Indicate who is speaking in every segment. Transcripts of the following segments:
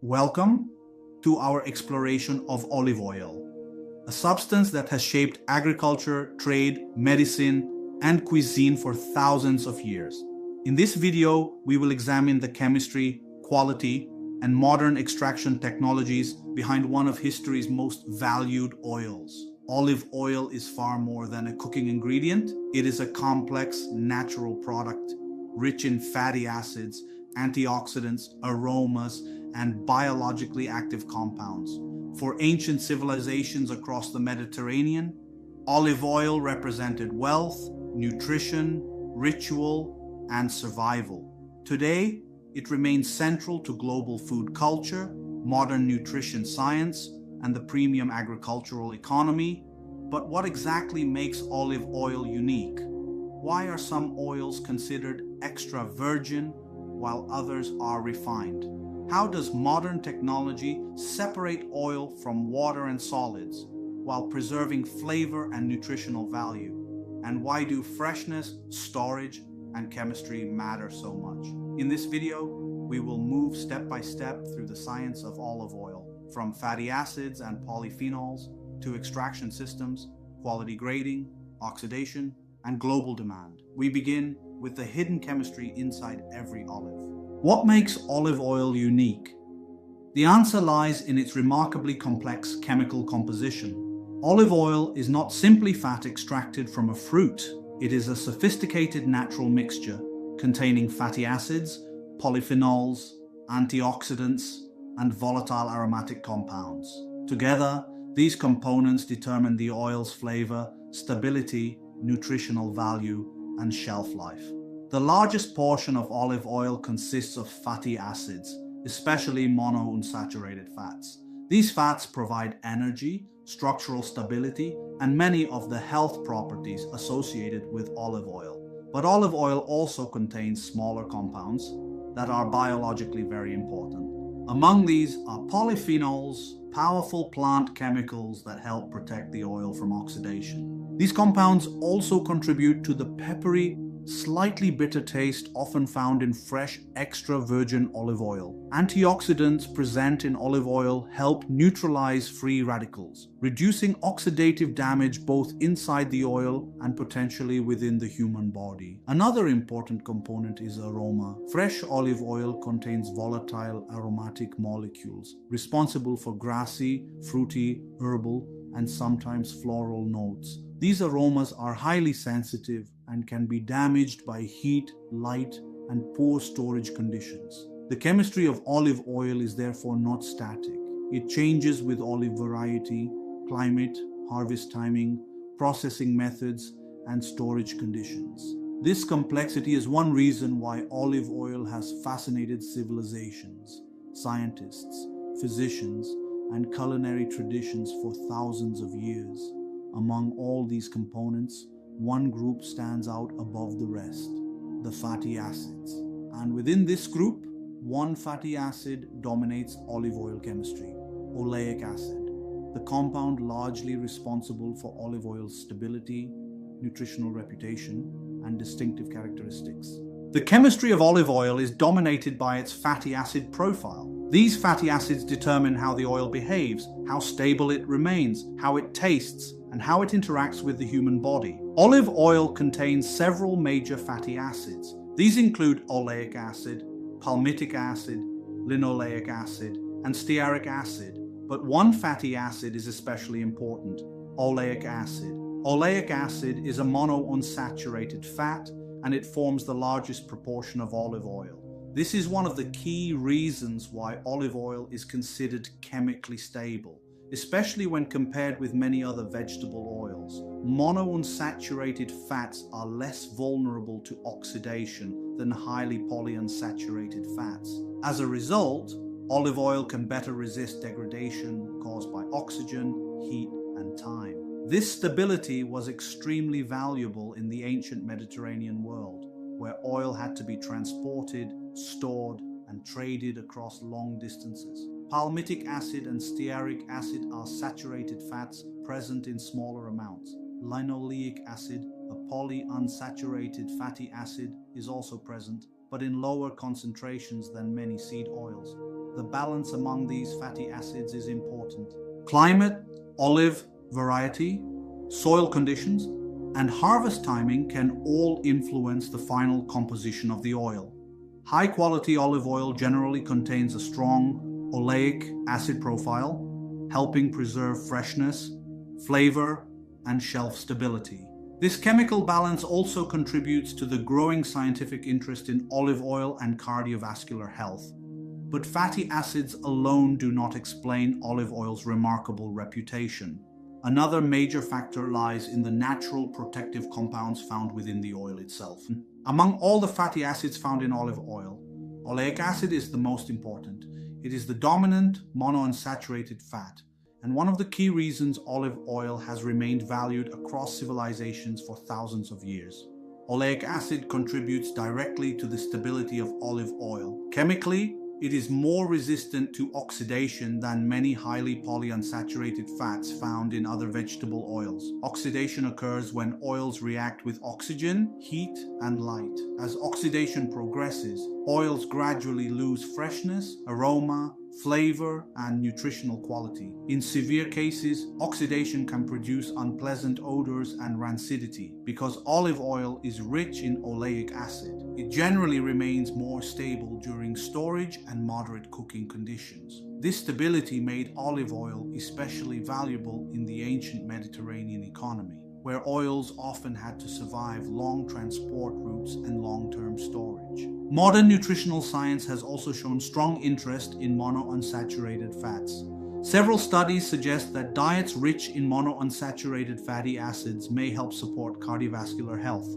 Speaker 1: Welcome to our exploration of olive oil, a substance that has shaped agriculture, trade, medicine, and cuisine for thousands of years. In this video, we will examine the chemistry, quality, and modern extraction technologies behind one of history's most valued oils. Olive oil is far more than a cooking ingredient. It is a complex natural product, rich in fatty acids, antioxidants, aromas, and biologically active compounds. For ancient civilizations across the Mediterranean, olive oil represented wealth, nutrition, ritual, and survival. Today, it remains central to global food culture, modern nutrition science, and the premium agricultural economy. But what exactly makes olive oil unique? Why are some oils considered extra virgin while others are refined? How does modern technology separate oil from water and solids while preserving flavor and nutritional value? And why do freshness, storage, and chemistry matter so much? In this video, we will move step by step through the science of olive oil, from fatty acids and polyphenols to extraction systems, quality grading, oxidation, and global demand. We begin with the hidden chemistry inside every olive. What makes olive oil unique? The answer lies in its remarkably complex chemical composition. Olive oil is not simply fat extracted from a fruit. It is a sophisticated natural mixture containing fatty acids, polyphenols, antioxidants, and volatile aromatic compounds. Together, these components determine the oil's flavor, stability, nutritional value, and shelf life. The largest portion of olive oil consists of fatty acids, especially monounsaturated fats. These fats provide energy, structural stability, and many of the health properties associated with olive oil. But olive oil also contains smaller compounds that are biologically very important. Among these are polyphenols, powerful plant chemicals that help protect the oil from oxidation. These compounds also contribute to the peppery, slightly bitter taste often found in fresh, extra virgin olive oil. Antioxidants present in olive oil help neutralize free radicals, reducing oxidative damage both inside the oil and potentially within the human body. Another important component is aroma. Fresh olive oil contains volatile aromatic molecules responsible for grassy, fruity, herbal, and sometimes floral notes. These aromas are highly sensitive and can be damaged by heat, light, and poor storage conditions. The chemistry of olive oil is therefore not static. It changes with olive variety, climate, harvest timing, processing methods, and storage conditions. This complexity is one reason why olive oil has fascinated civilizations, scientists, physicians, and culinary traditions for thousands of years. Among all these components, one group stands out above the rest: the fatty acids. And within this group, one fatty acid dominates olive oil chemistry: oleic acid, the compound largely responsible for olive oil's stability, nutritional reputation, and distinctive characteristics. The chemistry of olive oil is dominated by its fatty acid profile. These fatty acids determine how the oil behaves, how stable it remains, how it tastes, and how it interacts with the human body. Olive oil contains several major fatty acids. These include oleic acid, palmitic acid, linoleic acid, and stearic acid. But one fatty acid is especially important: oleic acid. Oleic acid is a monounsaturated fat, and it forms the largest proportion of olive oil. This is one of the key reasons why olive oil is considered chemically stable, especially when compared with many other vegetable oils. Monounsaturated fats are less vulnerable to oxidation than highly polyunsaturated fats. As a result, olive oil can better resist degradation caused by oxygen, heat, and time. This stability was extremely valuable in the ancient Mediterranean world, where oil had to be transported, stored, and traded across long distances. Palmitic acid and stearic acid are saturated fats present in smaller amounts. Linoleic acid, a polyunsaturated fatty acid, is also present, but in lower concentrations than many seed oils. the balance among these fatty acids is important. Climate, olive variety, soil conditions, and harvest timing can all influence the final composition of the oil. High-quality olive oil generally contains a strong oleic acid profile, helping preserve freshness, flavor, and shelf stability. This chemical balance also contributes to the growing scientific interest in olive oil and cardiovascular health. But fatty acids alone do not explain olive oil's remarkable reputation. Another major factor lies in the natural protective compounds found within the oil itself. Among all the fatty acids found in olive oil, oleic acid is the most important. It is the dominant monounsaturated fat, and one of the key reasons olive oil has remained valued across civilizations for thousands of years. Oleic acid contributes directly to the stability of olive oil. Chemically, it is more resistant to oxidation than many highly polyunsaturated fats found in other vegetable oils. Oxidation occurs when oils react with oxygen, heat, and light. As oxidation progresses, oils gradually lose freshness, aroma, flavor, and nutritional quality. In severe cases, oxidation can produce unpleasant odors and rancidity. Because olive oil is rich in oleic acid, it generally remains more stable during storage and moderate cooking conditions. This stability made olive oil especially valuable in the ancient Mediterranean economy, where oils often had to survive long transport routes and long-term storage. Modern nutritional science has also shown strong interest in monounsaturated fats. Several studies suggest that diets rich in monounsaturated fatty acids may help support cardiovascular health.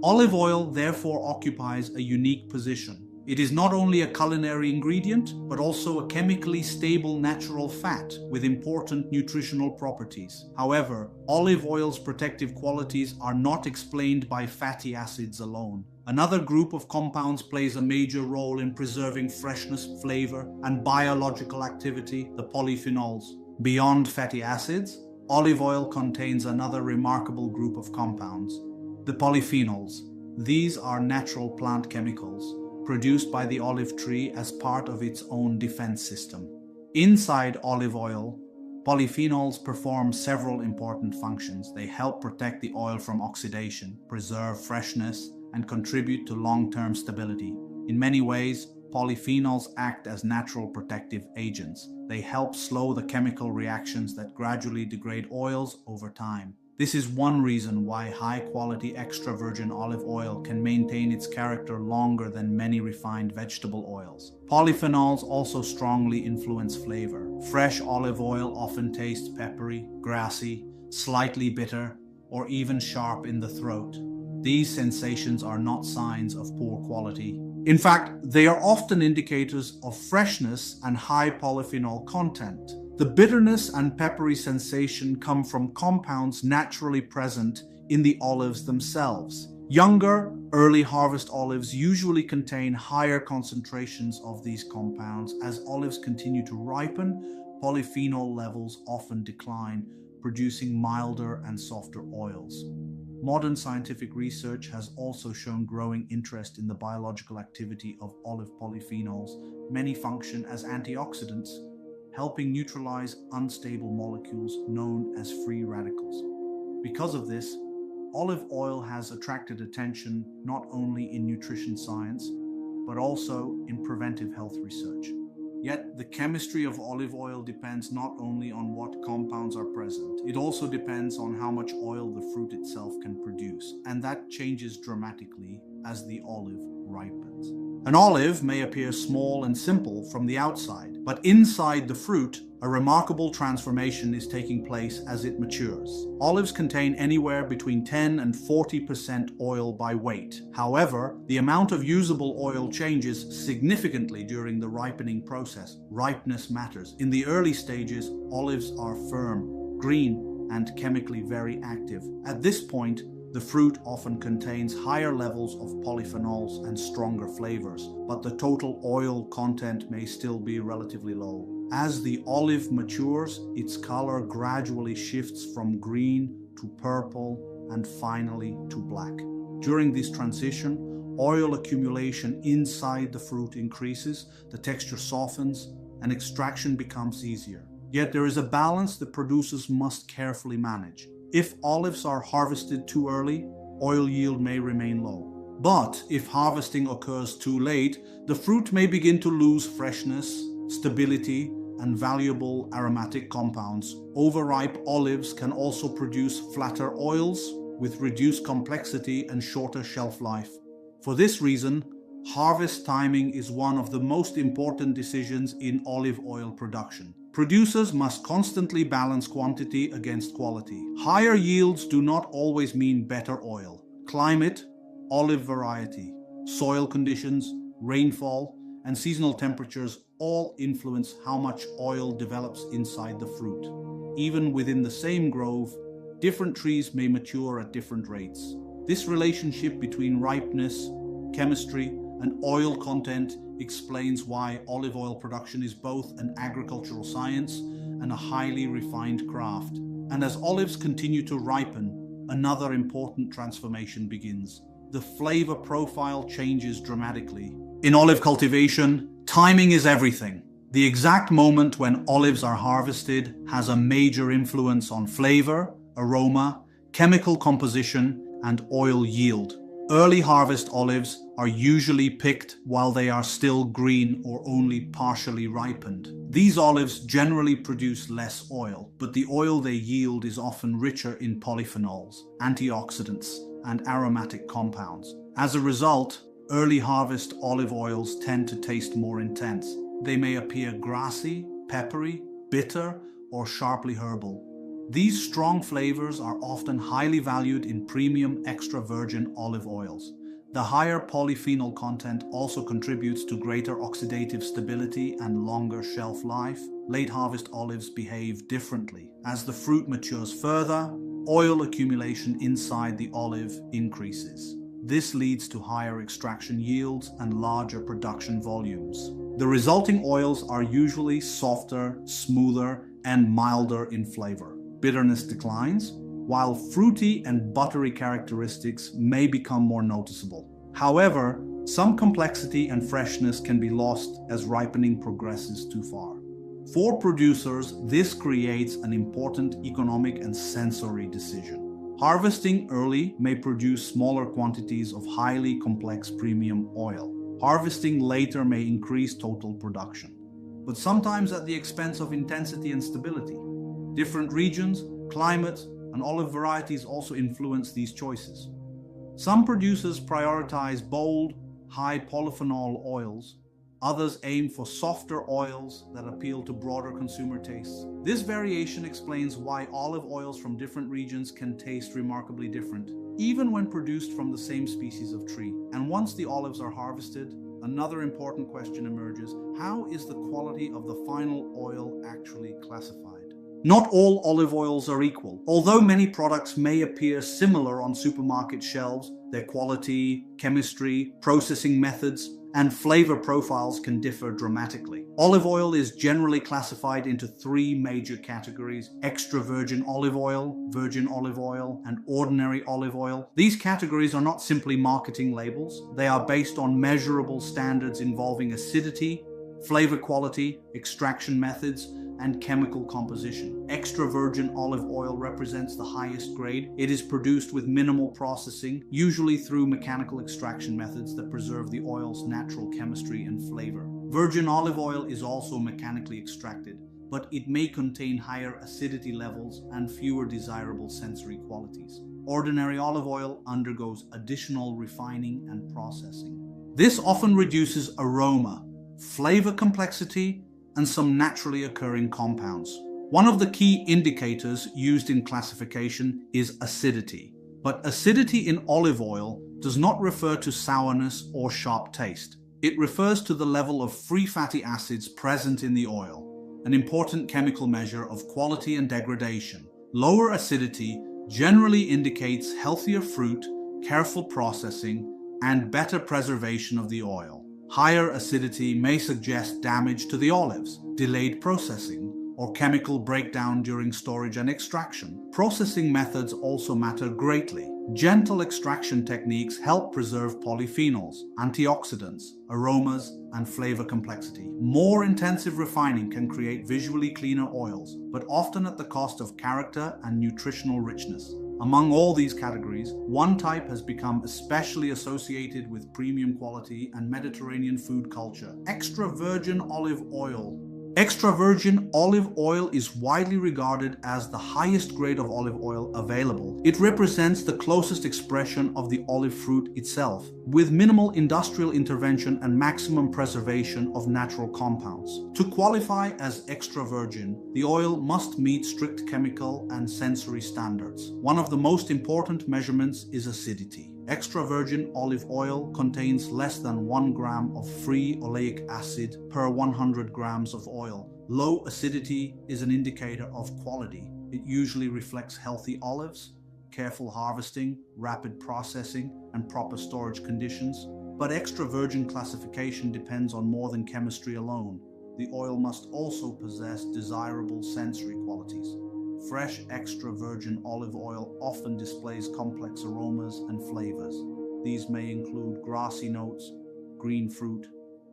Speaker 1: Olive oil therefore occupies a unique position. It is not only a culinary ingredient, but also a chemically stable natural fat with important nutritional properties. However, olive oil's protective qualities are not explained by fatty acids alone. Another group of compounds plays a major role in preserving freshness, flavor, and biological activity, the polyphenols. Beyond fatty acids, olive oil contains another remarkable group of compounds, the polyphenols. These are natural plant chemicals produced by the olive tree as part of its own defense system. Inside olive oil, polyphenols perform several important functions. They help protect the oil from oxidation, preserve freshness, and contribute to long-term stability. In many ways, polyphenols act as natural protective agents. They help slow the chemical reactions that gradually degrade oils over time. This is one reason why high-quality extra virgin olive oil can maintain its character longer than many refined vegetable oils. Polyphenols also strongly influence flavor. Fresh olive oil often tastes peppery, grassy, slightly bitter, or even sharp in the throat. These sensations are not signs of poor quality. In fact, they are often indicators of freshness and high polyphenol content. The bitterness and peppery sensation come from compounds naturally present in the olives themselves. Younger, early harvest olives usually contain higher concentrations of these compounds. As olives continue to ripen, polyphenol levels often decline, producing milder and softer oils. Modern scientific research has also shown growing interest in the biological activity of olive polyphenols. Many function as antioxidants, helping neutralize unstable molecules known as free radicals. Because of this, olive oil has attracted attention not only in nutrition science, but also in preventive health research. Yet, the chemistry of olive oil depends not only on what compounds are present, it also depends on how much oil the fruit itself can produce, and that changes dramatically as the olive ripens. An olive may appear small and simple from the outside, but inside the fruit, a remarkable transformation is taking place as it matures. Olives contain anywhere between 10 and 40% oil by weight. However, the amount of usable oil changes significantly during the ripening process. Ripeness matters. In the early stages, olives are firm, green, and chemically very active. At this point, the fruit often contains higher levels of polyphenols and stronger flavors, but the total oil content may still be relatively low. As the olive matures, its color gradually shifts from green to purple and finally to black. During this transition, oil accumulation inside the fruit increases, the texture softens, and extraction becomes easier. Yet there is a balance that producers must carefully manage. If olives are harvested too early, oil yield may remain low. But if harvesting occurs too late, the fruit may begin to lose freshness, stability, and valuable aromatic compounds. Overripe olives can also produce flatter oils with reduced complexity and shorter shelf life. For this reason, harvest timing is one of the most important decisions in olive oil production. Producers must constantly balance quantity against quality. Higher yields do not always mean better oil. Climate, olive variety, soil conditions, rainfall, and seasonal temperatures all influence how much oil develops inside the fruit. Even within the same grove, different trees may mature at different rates. This relationship between ripeness, chemistry, and oil content explains why olive oil production is both an agricultural science and a highly refined craft. And as olives continue to ripen, another important transformation begins. The flavor profile changes dramatically. In olive cultivation, timing is everything. The exact moment when olives are harvested has a major influence on flavor, aroma, chemical composition, and oil yield. Early harvest olives are usually picked while they are still green or only partially ripened. These olives generally produce less oil, but the oil they yield is often richer in polyphenols, antioxidants, and aromatic compounds. As a result, early harvest olive oils tend to taste more intense. They may appear grassy, peppery, bitter, or sharply herbal. These strong flavors are often highly valued in premium extra virgin olive oils. The higher polyphenol content also contributes to greater oxidative stability and longer shelf life. Late harvest olives behave differently. As the fruit matures further, oil accumulation inside the olive increases. This leads to higher extraction yields and larger production volumes. The resulting oils are usually softer, smoother, and milder in flavor. Bitterness declines, while fruity and buttery characteristics may become more noticeable. However, some complexity and freshness can be lost as ripening progresses too far. For producers, this creates an important economic and sensory decision. Harvesting early may produce smaller quantities of highly complex premium oil. Harvesting later may increase total production, but sometimes at the expense of intensity and stability. Different regions, climate, and olive varieties also influence these choices. Some producers prioritize bold, high polyphenol oils. Others aim for softer oils that appeal to broader consumer tastes. This variation explains why olive oils from different regions can taste remarkably different, even when produced from the same species of tree. And once the olives are harvested, another important question emerges: how is the quality of the final oil actually classified? Not all olive oils are equal. Although many products may appear similar on supermarket shelves, their quality, chemistry, processing methods, and flavor profiles can differ dramatically. Olive oil is generally classified into three major categories: extra virgin olive oil, and ordinary olive oil. These categories are not simply marketing labels. They are based on measurable standards involving acidity, flavor quality, extraction methods, and chemical composition. Extra virgin olive oil represents the highest grade. It is produced with minimal processing, usually through mechanical extraction methods that preserve the oil's natural chemistry and flavor. Virgin olive oil is also mechanically extracted, but it may contain higher acidity levels and fewer desirable sensory qualities. Ordinary olive oil undergoes additional refining and processing. This often reduces aroma, flavor complexity, and some naturally occurring compounds. One of the key indicators used in classification is acidity. But acidity in olive oil does not refer to sourness or sharp taste. It refers to the level of free fatty acids present in the oil, an important chemical measure of quality and degradation. Lower acidity generally indicates healthier fruit, careful processing, and better preservation of the oil. Higher acidity may suggest damage to the olives, delayed processing, or chemical breakdown during storage and extraction. Processing methods also matter greatly. Gentle extraction techniques help preserve polyphenols, antioxidants, aromas, and flavor complexity. More intensive refining can create visually cleaner oils, but often at the cost of character and nutritional richness. Among all these categories, one type has become especially associated with premium quality and Mediterranean food culture: extra virgin olive oil. Extra virgin olive oil is widely regarded as the highest grade of olive oil available. It represents the closest expression of the olive fruit itself, with minimal industrial intervention and maximum preservation of natural compounds. To qualify as extra virgin, the oil must meet strict chemical and sensory standards. One of the most important measurements is acidity. Extra virgin olive oil contains less than 1 gram of free oleic acid per 100 grams of oil. Low acidity is an indicator of quality. It usually reflects healthy olives, careful harvesting, rapid processing, and proper storage conditions. But extra virgin classification depends on more than chemistry alone. The oil must also possess desirable sensory qualities. Fresh extra virgin olive oil often displays complex aromas and flavors. These may include grassy notes, green fruit,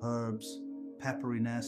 Speaker 1: herbs, pepperiness,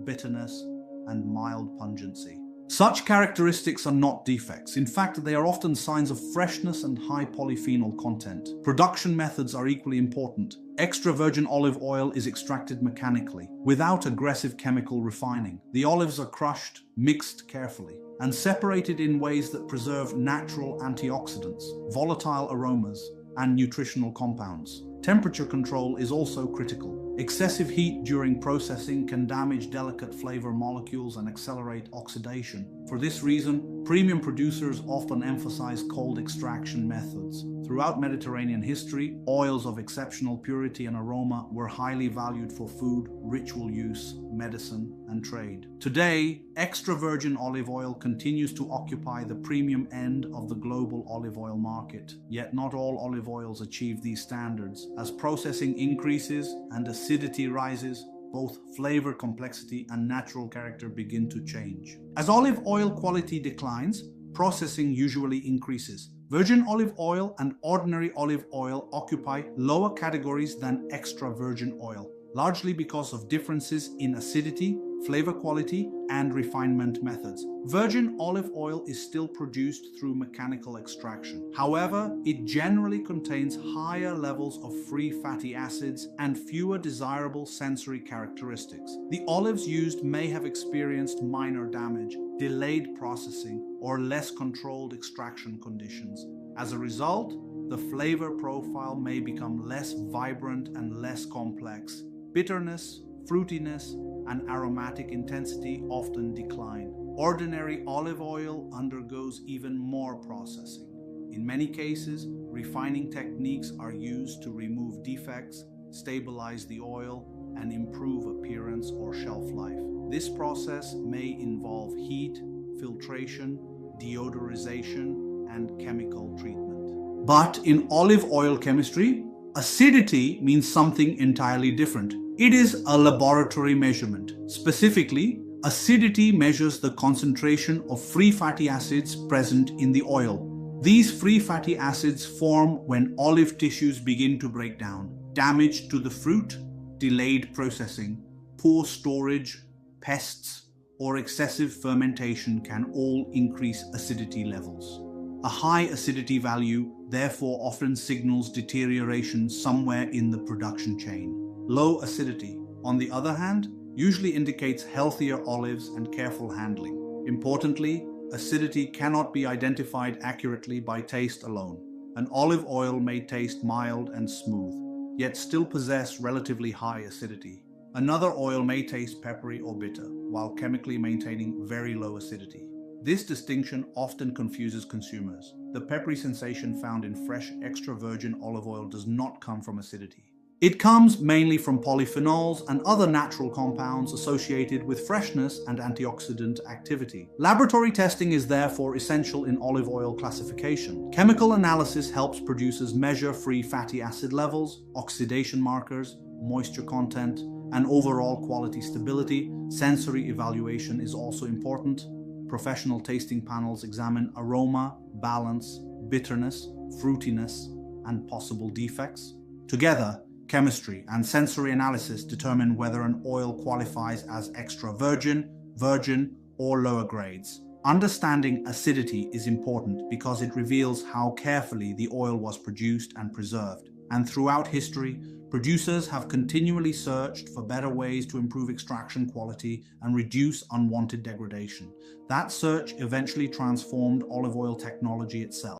Speaker 1: bitterness, and mild pungency. Such characteristics are not defects. In fact, they are often signs of freshness and high polyphenol content. Production methods are equally important. Extra virgin olive oil is extracted mechanically, without aggressive chemical refining. The olives are crushed, mixed carefully, and separated in ways that preserve natural antioxidants, volatile aromas, and nutritional compounds. Temperature control is also critical. Excessive heat during processing can damage delicate flavor molecules and accelerate oxidation. For this reason, premium producers often emphasize cold extraction methods. Throughout Mediterranean history, oils of exceptional purity and aroma were highly valued for food, ritual use, medicine, and trade. Today, extra virgin olive oil continues to occupy the premium end of the global olive oil market. Yet not all olive oils achieve these standards. As processing increases and acidity rises, both flavor complexity and natural character begin to change. As olive oil quality declines, processing usually increases. Virgin olive oil and ordinary olive oil occupy lower categories than extra virgin oil, largely because of differences in acidity, flavor quality, and refinement methods. Virgin olive oil is still produced through mechanical extraction. However, it generally contains higher levels of free fatty acids and fewer desirable sensory characteristics. The olives used may have experienced minor damage, delayed processing, or less controlled extraction conditions. As a result, the flavor profile may become less vibrant and less complex. Bitterness, fruitiness, and aromatic intensity often decline. Ordinary olive oil undergoes even more processing. In many cases, refining techniques are used to remove defects, stabilize the oil, and improve appearance or shelf life. This process may involve heat, filtration, deodorization, and chemical treatment. But in olive oil chemistry, acidity means something entirely different. It is a laboratory measurement. Specifically, acidity measures the concentration of free fatty acids present in the oil. These free fatty acids form when olive tissues begin to break down. Damage to the fruit, delayed processing, poor storage, pests, or excessive fermentation can all increase acidity levels. A high acidity value therefore often signals deterioration somewhere in the production chain. Low acidity, on the other hand, usually indicates healthier olives and careful handling. Importantly, acidity cannot be identified accurately by taste alone. An olive oil may taste mild and smooth, yet still possess relatively high acidity. Another oil may taste peppery or bitter, while chemically maintaining very low acidity. This distinction often confuses consumers. The peppery sensation found in fresh extra virgin olive oil does not come from acidity. It comes mainly from polyphenols and other natural compounds associated with freshness and antioxidant activity. Laboratory testing is therefore essential in olive oil classification. Chemical analysis helps producers measure free fatty acid levels, oxidation markers, moisture content, and overall quality stability. Sensory evaluation is also important. Professional tasting panels examine aroma, balance, bitterness, fruitiness, and possible defects. Together, chemistry and sensory analysis determine whether an oil qualifies as extra virgin, virgin, or lower grades. Understanding acidity is important because it reveals how carefully the oil was produced and preserved. And throughout history, producers have continually searched for better ways to improve extraction quality and reduce unwanted degradation. That search eventually transformed olive oil technology itself.